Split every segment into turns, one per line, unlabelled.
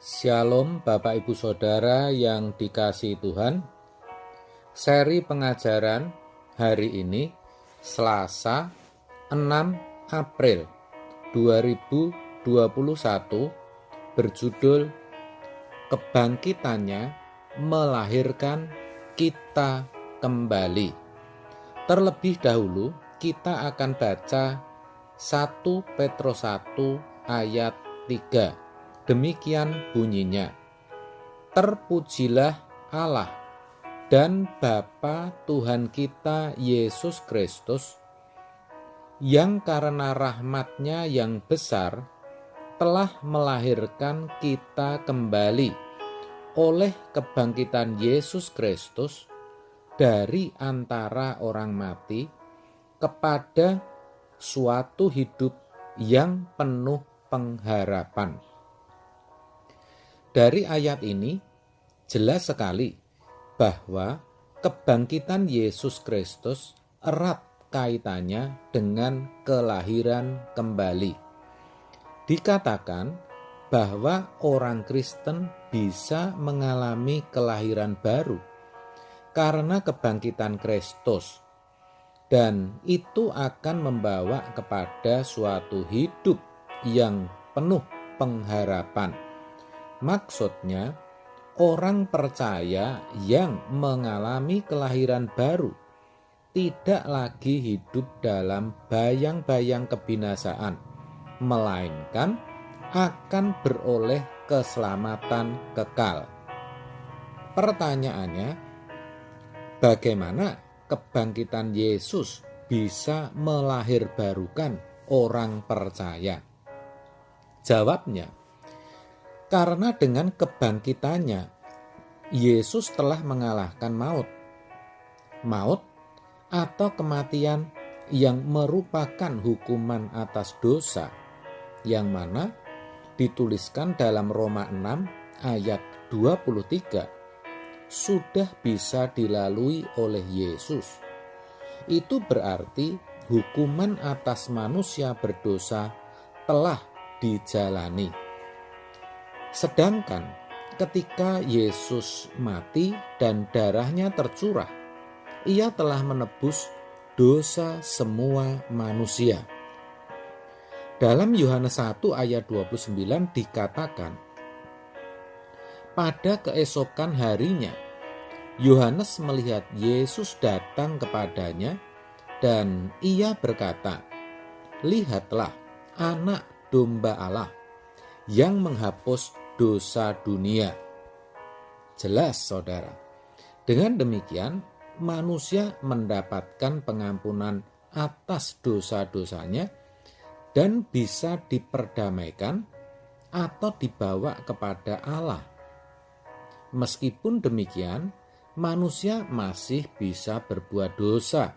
Shalom Bapak Ibu Saudara yang dikasihi Tuhan. Seri pengajaran hari ini Selasa 6 April 2021 berjudul Kebangkitannya melahirkan kita kembali. Terlebih dahulu kita akan baca 1 Petrus 1 ayat 3. Demikian bunyinya, terpujilah Allah dan Bapa Tuhan kita Yesus Kristus, yang karena rahmat-Nya yang besar telah melahirkan kita kembali oleh kebangkitan Yesus Kristus dari antara orang mati kepada suatu hidup yang penuh pengharapan. Dari ayat ini jelas sekali bahwa kebangkitan Yesus Kristus erat kaitannya dengan kelahiran kembali. Dikatakan bahwa orang Kristen bisa mengalami kelahiran baru karena kebangkitan Kristus, dan itu akan membawa kepada suatu hidup yang penuh pengharapan. Maksudnya, orang percaya yang mengalami kelahiran baru tidak lagi hidup dalam bayang-bayang kebinasaan, melainkan akan beroleh keselamatan kekal. Pertanyaannya, bagaimana kebangkitan Yesus bisa melahirbarukan orang percaya? Jawabnya, karena dengan kebangkitannya, Yesus telah mengalahkan maut. Maut atau kematian yang merupakan hukuman atas dosa, yang mana dituliskan dalam Roma 6 ayat 23, sudah bisa dilalui oleh Yesus. Itu berarti hukuman atas manusia berdosa telah dijalani. Sedangkan ketika Yesus mati dan darahnya tercurah, Ia telah menebus dosa semua manusia. Dalam Yohanes 1 ayat 29 dikatakan, pada keesokan harinya, Yohanes melihat Yesus datang kepadanya dan ia berkata, lihatlah anak domba Allah yang menghapus dosa dunia. Jelas saudara, dengan demikian manusia mendapatkan pengampunan atas dosa-dosanya dan bisa diperdamaikan atau dibawa kepada Allah. Meskipun demikian, manusia masih bisa berbuat dosa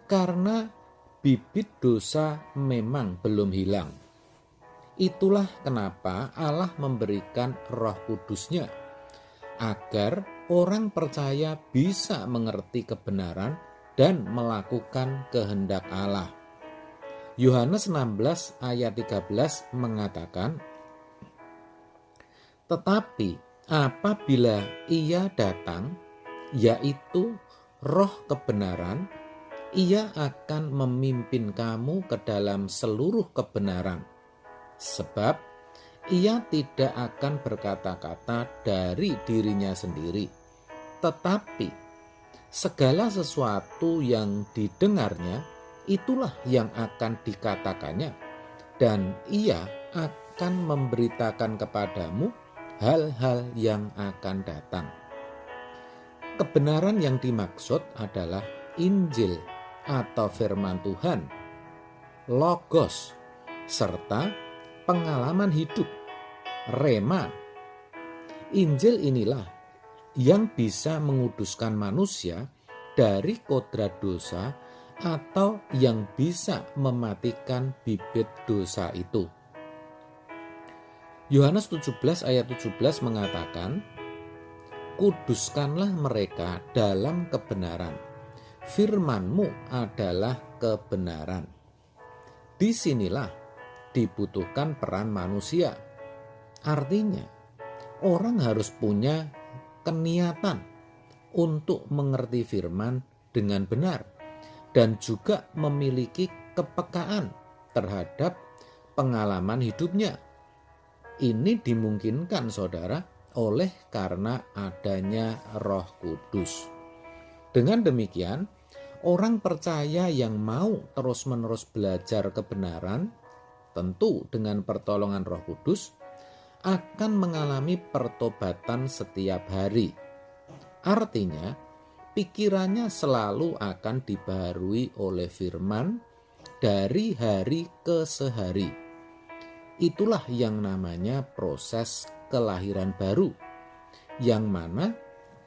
karena bibit dosa memang belum hilang. Itulah kenapa Allah memberikan Roh Kudus-Nya, agar orang percaya bisa mengerti kebenaran dan melakukan kehendak Allah. Yohanes 16 ayat 13 mengatakan, tetapi apabila Ia datang, yaitu Roh kebenaran, Ia akan memimpin kamu ke dalam seluruh kebenaran. Sebab Ia tidak akan berkata-kata dari dirinya sendiri, tetapi segala sesuatu yang didengarnya, itulah yang akan dikatakannya, dan Ia akan memberitakan kepadamu hal-hal yang akan datang. Kebenaran yang dimaksud adalah Injil atau firman Tuhan, Logos, serta pengalaman hidup, rema. Injil inilah yang bisa menguduskan manusia dari kodrat dosa atau yang bisa mematikan bibit dosa itu. Yohanes 17 ayat 17 mengatakan, kuduskanlah mereka dalam kebenaran, firman-Mu adalah kebenaran. Disinilah dibutuhkan peran manusia. Artinya, orang harus punya keniatan untuk mengerti firman dengan benar dan juga memiliki kepekaan terhadap pengalaman hidupnya. Ini dimungkinkan, saudara, oleh karena adanya Roh Kudus. Dengan demikian, orang percaya yang mau terus-menerus belajar kebenaran, tentu dengan pertolongan Roh Kudus, akan mengalami pertobatan setiap hari. Artinya, pikirannya selalu akan dibaharui oleh firman dari hari ke sehari. Itulah yang namanya proses kelahiran baru, yang mana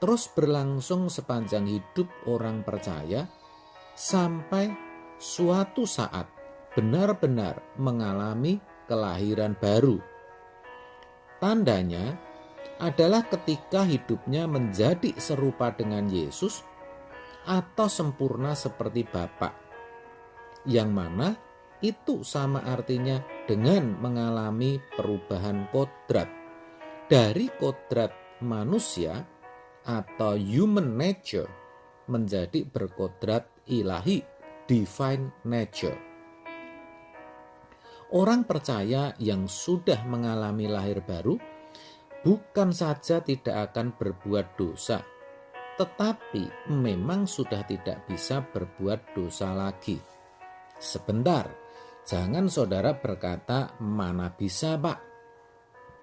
terus berlangsung sepanjang hidup orang percaya sampai suatu saat benar-benar mengalami kelahiran baru. Tandanya adalah ketika hidupnya menjadi serupa dengan Yesus atau sempurna seperti Bapa, yang mana itu sama artinya dengan mengalami perubahan kodrat dari kodrat manusia atau human nature menjadi berkodrat ilahi, divine nature. Orang percaya yang sudah mengalami lahir baru bukan saja tidak akan berbuat dosa, tetapi memang sudah tidak bisa berbuat dosa lagi. Sebentar, jangan saudara berkata, "Mana bisa, Pak?"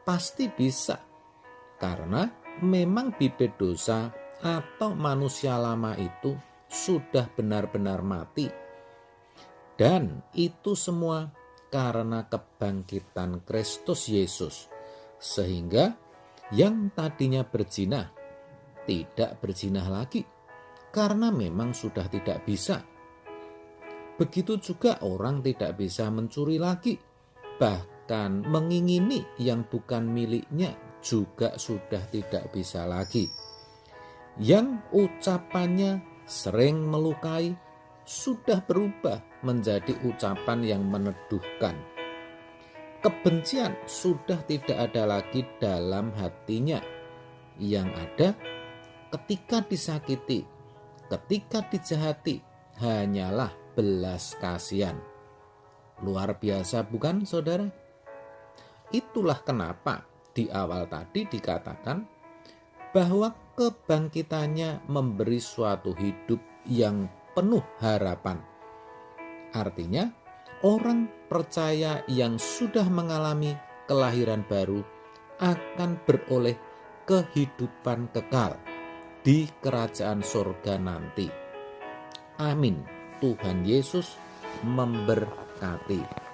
Pasti bisa, karena memang bibit dosa atau manusia lama itu sudah benar-benar mati. Dan itu semua karena kebangkitan Kristus Yesus, sehingga yang tadinya berzina tidak berzina lagi karena memang sudah tidak bisa. Begitu juga orang tidak bisa mencuri lagi, bahkan mengingini yang bukan miliknya juga sudah tidak bisa lagi. Yang ucapannya sering melukai sudah berubah menjadi ucapan yang meneduhkan. Kebencian sudah tidak ada lagi dalam hatinya. Yang ada ketika disakiti, ketika dijahati, hanyalah belas kasihan. Luar biasa bukan, saudara? Itulah kenapa di awal tadi dikatakan bahwa kebangkitannya memberi suatu hidup yang penuh harapan. Artinya, orang percaya yang sudah mengalami kelahiran baru akan beroleh kehidupan kekal di kerajaan surga nanti. Amin. Tuhan Yesus memberkati.